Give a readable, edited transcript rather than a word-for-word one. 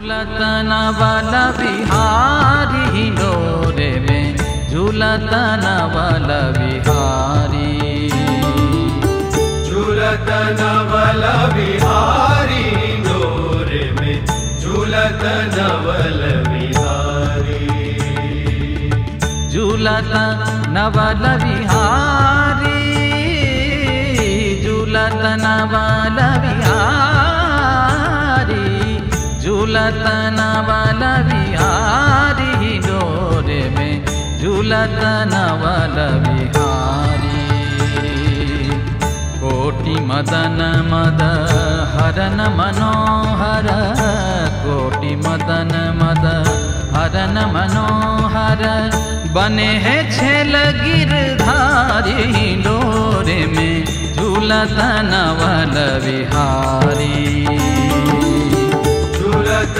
झूलत नवल बिहारी डोरे में झूलत नवल बिहारी। झूलत नवल बिहारी डोरे में झूलत नवल बिहारी। झूलत नवल बिहारी झूलत नवल बिहारी झूलत नवल बिहारी डोरे में झूलत नवल बिहारी। कोटि मदन मद हरन मनोहर कोटि मदन मद हरन मनोहर बने हैं छेल गिरधारी डोरे में झूलत नवल बिहारी। झूलत